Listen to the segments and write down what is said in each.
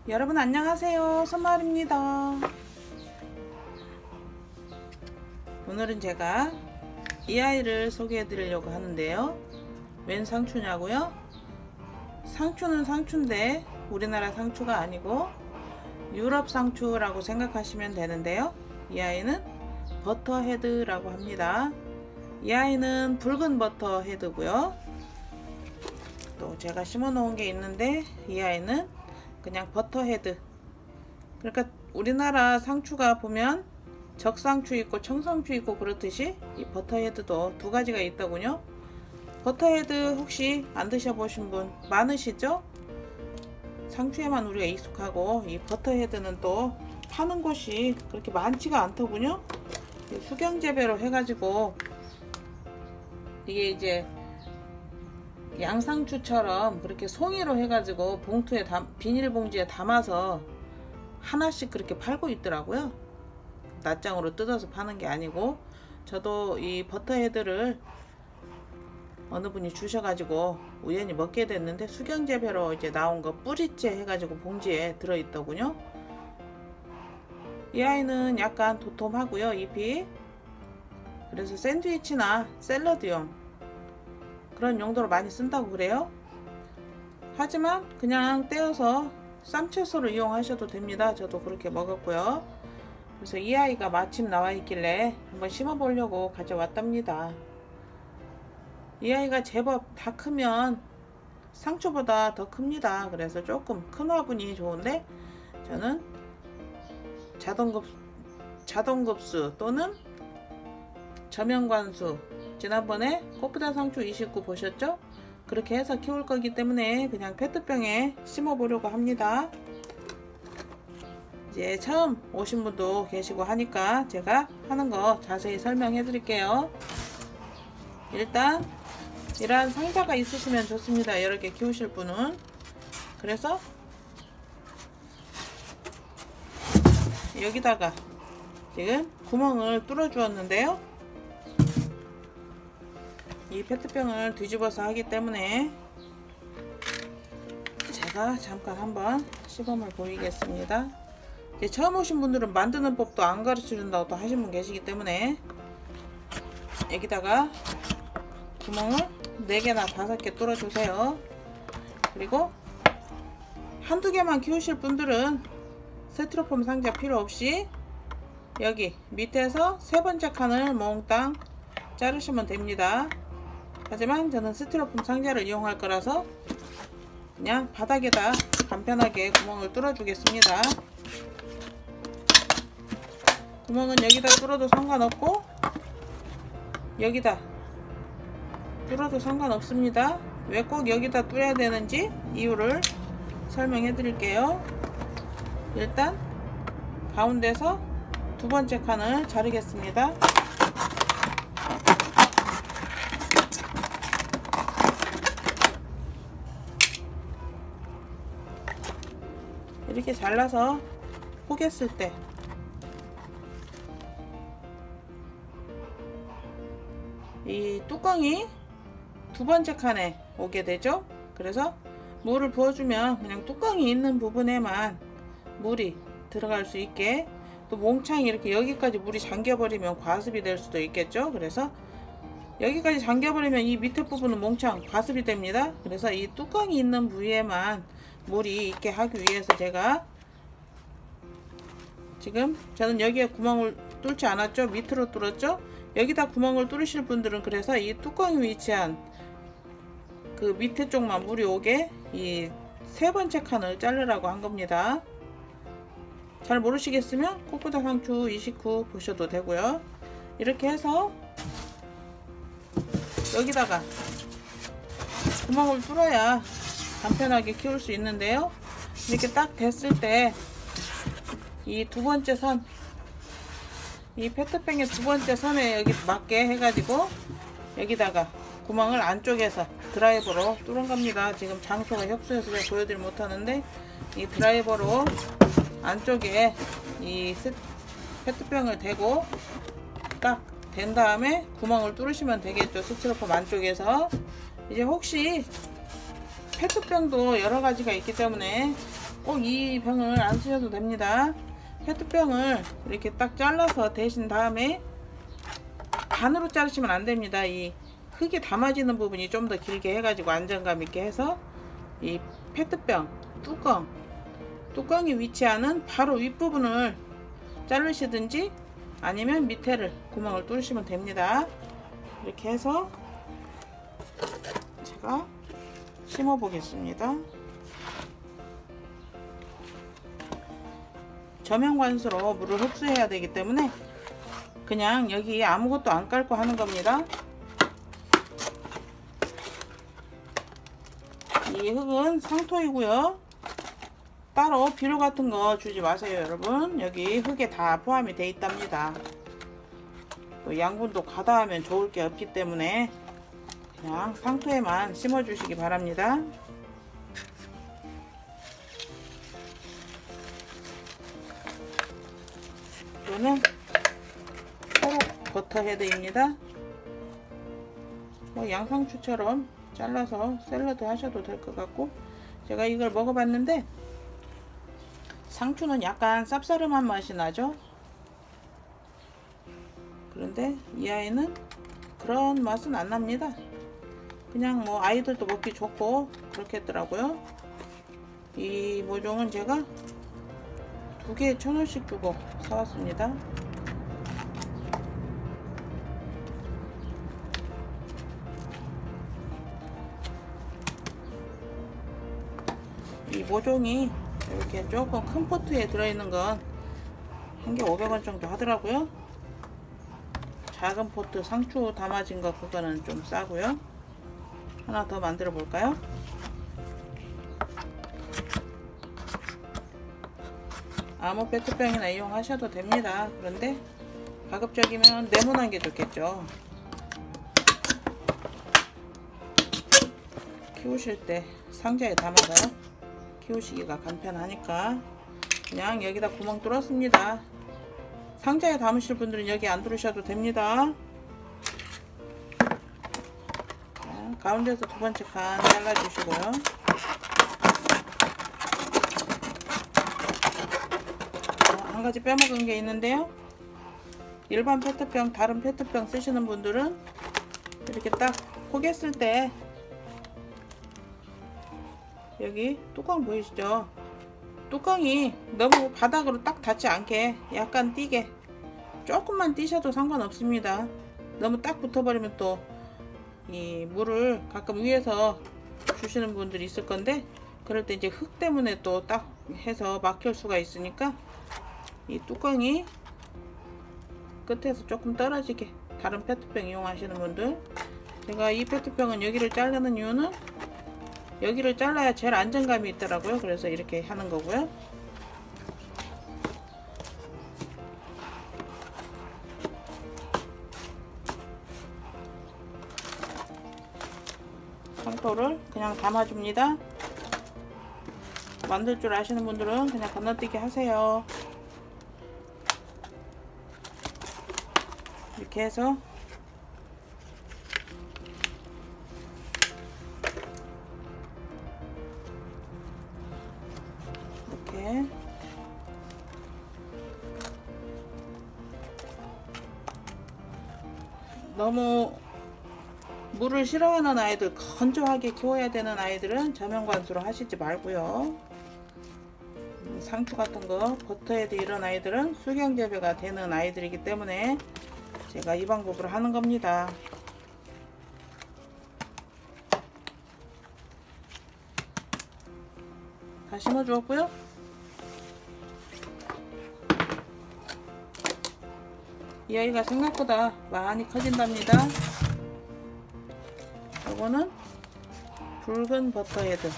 여러분 안녕하세요. 선마을입니다. 오늘은 제가 이 아이를 소개해 드리려고 하는데요. 웬 상추냐고요? 상추는 상추인데 우리나라 상추가 아니고 유럽 상추라고 생각하시면 되는데요. 이 아이는 버터헤드라고 합니다. 이 아이는 붉은 버터헤드고요. 또 제가 심어 놓은 게 있는데 이 아이는 그냥 버터헤드. 그러니까 우리나라 상추가 보면 적상추 있고 청상추 있고 그렇듯이 이 버터헤드도 두 가지가 있더군요. 버터헤드 혹시 안 드셔보신 분 많으시죠? 상추에만 우리가 익숙하고 이 버터헤드는 또 파는 곳이 그렇게 많지가 않더군요. 수경재배로 해가지고 이게 이제 양상추처럼 그렇게 송이로 해가지고 봉투에 비닐봉지에 담아서 하나씩 그렇게 팔고 있더라고요. 낱장으로 뜯어서 파는 게 아니고, 저도 이 버터헤드를 어느 분이 주셔가지고 우연히 먹게 됐는데 수경재배로 이제 나온 거 뿌리째 해가지고 봉지에 들어있더군요. 이 아이는 약간 도톰하고요, 잎이. 그래서 샌드위치나 샐러드용 그런 용도로 많이 쓴다고 그래요. 하지만 그냥 떼어서 쌈채소로 이용하셔도 됩니다. 저도 그렇게 먹었고요. 그래서 이 아이가 마침 나와 있길래 한번 심어 보려고 가져왔답니다. 이 아이가 제법 다 크면 상추보다 더 큽니다. 그래서 조금 큰 화분이 좋은데 저는 자동급수 또는 저면관수, 지난번에 꽃보다 상추 29 보셨죠? 그렇게 해서 키울 거기 때문에 그냥 페트병에 심어 보려고 합니다. 이제 처음 오신 분도 계시고 하니까 제가 하는 거 자세히 설명해 드릴게요. 일단 이러한 상자가 있으시면 좋습니다. 여러 개 키우실 분은. 그래서 여기다가 지금 구멍을 뚫어 주었는데요. 이 페트병을 뒤집어서 하기 때문에 제가 잠깐 한번 시범을 보이겠습니다. 처음 오신 분들은 만드는 법도 안 가르쳐 준다고 또 하신 분 계시기 때문에 여기다가 구멍을 4개나 5개 뚫어 주세요. 그리고 한두 개만 키우실 분들은 스티로폼 상자 필요 없이 여기 밑에서 세 번째 칸을 몽땅 자르시면 됩니다. 하지만 저는 스티로폼 상자를 이용할 거라서 그냥 바닥에다 간편하게 구멍을 뚫어 주겠습니다. 구멍은 여기다 뚫어도 상관없고 여기다 뚫어도 상관없습니다. 왜 꼭 여기다 뚫어야 되는지 이유를 설명해 드릴게요. 일단 가운데서 두 번째 칸을 자르겠습니다. 이렇게 잘라서 포겠을 때 이 뚜껑이 두 번째 칸에 오게 되죠. 그래서 물을 부어주면 그냥 뚜껑이 있는 부분에만 물이 들어갈 수 있게, 또 몽창이 이렇게 여기까지 물이 잠겨버리면 과습이 될 수도 있겠죠. 그래서 여기까지 잠겨버리면 이 밑에 부분은 몽창 과습이 됩니다. 그래서 이 뚜껑이 있는 부위에만 물이 있게 하기 위해서 제가 지금 저는 여기에 구멍을 뚫지 않았죠. 밑으로 뚫었죠. 여기다 구멍을 뚫으실 분들은 그래서 이 뚜껑이 위치한 그 밑에 쪽만 물이 오게 이 세 번째 칸을 자르라고 한 겁니다. 잘 모르시겠으면 꽃보다 상추 29 보셔도 되고요. 이렇게 해서 여기다가 구멍을 뚫어야 간편하게 키울 수 있는데요. 이렇게 딱 됐을 때 이 두 번째 선, 이 페트병의 두 번째 선에 여기 맞게 해가지고 여기다가 구멍을 안쪽에서 드라이버로 뚫은 겁니다. 지금 장소가 협소해서 제가 보여드리지 못하는데 이 드라이버로 안쪽에 이 페트병을 대고 딱 된 다음에 구멍을 뚫으시면 되겠죠. 스티로폼 안쪽에서. 이제 혹시 페트병도 여러 가지가 있기 때문에 꼭 이 병을 안 쓰셔도 됩니다. 페트병을 이렇게 딱 잘라서 대신 다음에 반으로 자르시면 안 됩니다. 이 흙이 담아지는 부분이 좀 더 길게 해가지고 안정감 있게 해서 이 페트병 뚜껑이 위치하는 바로 윗부분을 자르시든지 아니면 밑에를 구멍을 뚫으시면 됩니다. 이렇게 해서 제가 심어 보겠습니다. 저면관수로 물을 흡수해야 되기 때문에 그냥 여기 아무것도 안 깔고 하는 겁니다. 이 흙은 상토이고요. 따로 비료 같은 거 주지 마세요, 여러분. 여기 흙에 다 포함이 돼 있답니다. 또 양분도 과다하면 좋을 게 없기 때문에 그냥 상토에만 심어 주시기 바랍니다. 이거는 초록 버터헤드입니다. 뭐 양상추처럼 잘라서 샐러드 하셔도 될 것 같고, 제가 이걸 먹어봤는데 상추는 약간 쌉싸름한 맛이 나죠. 그런데 이 아이는 그런 맛은 안 납니다. 그냥 뭐 아이들도 먹기 좋고 그렇게 했더라고요. 이 모종은 제가 2개에 1,000원씩 주고 사왔습니다. 이 모종이 이렇게 조금 큰 포트에 들어있는 건 한 개 500원 정도 하더라고요. 작은 포트 상추 담아진 거 그거는 좀 싸고요. 하나 더 만들어 볼까요? 아무 페트병이나 이용하셔도 됩니다. 그런데 가급적이면 네모난 게 좋겠죠. 키우실 때 상자에 담아서 키우시기가 간편하니까 그냥 여기다 구멍 뚫었습니다. 상자에 담으실 분들은 여기 안 두르셔도 됩니다. 자, 가운데서 두 번째 칸 잘라주시고요. 한 가지 빼먹은 게 있는데요. 일반 페트병, 다른 페트병 쓰시는 분들은 이렇게 딱 포개 쓸 때 여기 뚜껑 보이시죠? 뚜껑이 너무 바닥으로 딱 닿지 않게 약간 띄게 조금만 띄셔도 상관없습니다. 너무 딱 붙어버리면 또 이 물을 가끔 위에서 주시는 분들이 있을 건데 그럴 때 이제 흙 때문에 또 딱 해서 막힐 수가 있으니까 이 뚜껑이 끝에서 조금 떨어지게 다른 페트병 이용하시는 분들, 제가 이 페트병은 여기를 자르는 이유는 여기를 잘라야 제일 안정감이 있더라고요. 그래서 이렇게 하는 거고요. 상토를 그냥 담아줍니다. 만들 줄 아시는 분들은 그냥 건너뛰기 하세요. 이렇게 해서 이렇게 너무 물을 싫어하는 아이들, 건조하게 키워야 되는 아이들은 저면관수로 하시지 말고요. 상추 같은 거, 버터헤드 이런 아이들은 수경 재배가 되는 아이들이기 때문에 제가 이 방법으로 하는 겁니다. 다 심어 주었고요. 이 아이가 생각보다 많이 커진답니다. 이거는 붉은 버터헤드.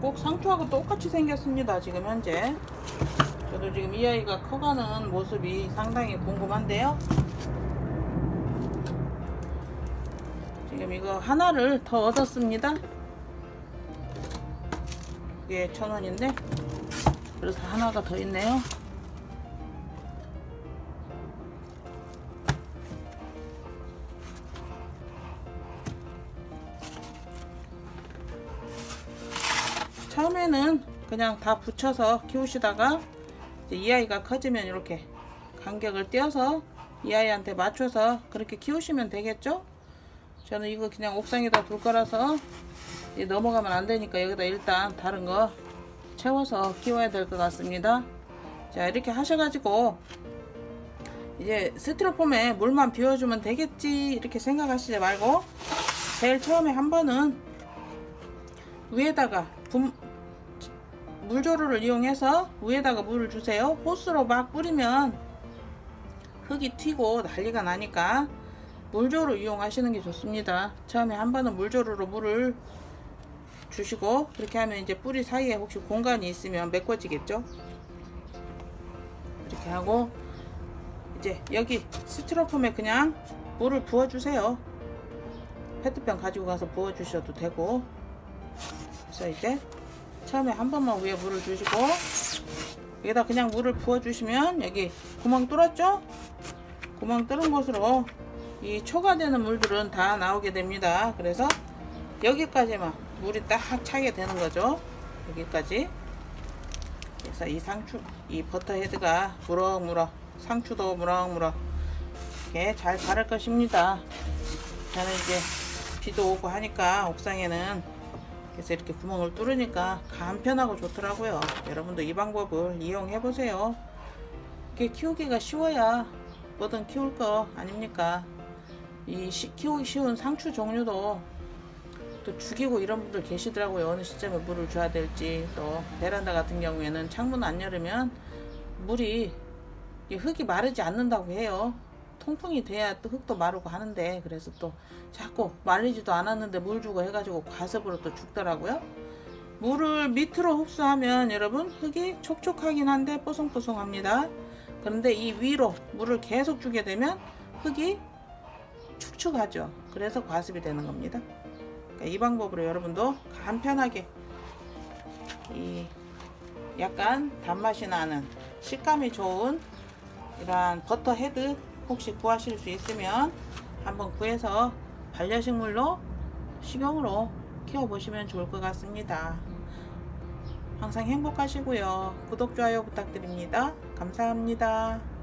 꼭 상추하고 똑같이 생겼습니다. 지금 현재 저도 지금 이 아이가 커가는 모습이 상당히 궁금한데요. 지금 이거 하나를 더 얻었습니다. 이게 1,000원인데 그래서 하나가 더 있네요. 초기에는 그냥 다 붙여서 키우시다가 이제 이 아이가 커지면 이렇게 간격을 띄어서 이 아이한테 맞춰서 그렇게 키우시면 되겠죠. 저는 이거 그냥 옥상에다 둘 거라서 넘어가면 안 되니까 여기다 일단 다른 거 채워서 키워야 될 것 같습니다. 자, 이렇게 하셔가지고 이제 스티로폼에 물만 비워주면 되겠지 이렇게 생각하시지 말고 제일 처음에 한 번은 위에다가 물조르를 이용해서 위에다가 물을 주세요. 호스로 막 뿌리면 흙이 튀고 난리가 나니까 물조르 이용하시는 게 좋습니다. 처음에 한 번은 물조르로 물을 주시고 그렇게 하면 이제 뿌리 사이에 혹시 공간이 있으면 메꿔지겠죠. 이렇게 하고 이제 여기 스티로폼에 그냥 물을 부어 주세요. 페트병 가지고 가서 부어 주셔도 되고. 그래서 이제 처음에 한 번만 위에 물을 주시고 여기다 그냥 물을 부어 주시면 여기 구멍 뚫었죠? 구멍 뚫은 곳으로 이 초가되는 물들은 다 나오게 됩니다. 그래서 여기까지만 물이 딱 차게 되는 거죠. 여기까지. 그래서 이 상추, 이 버터 헤드가 무럭무럭, 상추도 무럭무럭 이렇게 잘 자랄 것입니다. 저는 이제 비도 오고 하니까 옥상에는 그래서 이렇게 구멍을 뚫으니까 간편하고 좋더라고요. 여러분도 이 방법을 이용해 보세요. 이렇게 키우기가 쉬워야 뭐든 키울 거 아닙니까? 이 키우기 쉬운 상추 종류도 또 죽이고 이런 분들 계시더라고요. 어느 시점에 물을 줘야 될지. 또 베란다 같은 경우에는 창문 안 열으면 물이 흙이 마르지 않는다고 해요. 통풍이 돼야 또 흙도 마르고 하는데 그래서 또 자꾸 말리지도 않았는데 물 주고 해가지고 과습으로 또 죽더라고요. 물을 밑으로 흡수하면 여러분 흙이 촉촉하긴 한데 뽀송뽀송합니다. 그런데 이 위로 물을 계속 주게 되면 흙이 축축하죠. 그래서 과습이 되는 겁니다. 그러니까 이 방법으로 여러분도 간편하게 이 약간 단맛이 나는 식감이 좋은 이러한 버터 헤드 혹시 구하실 수 있으면 한번 구해서 반려식물로 식용으로 키워보시면 좋을 것 같습니다. 항상 행복하시고요. 구독, 좋아요 부탁드립니다. 감사합니다.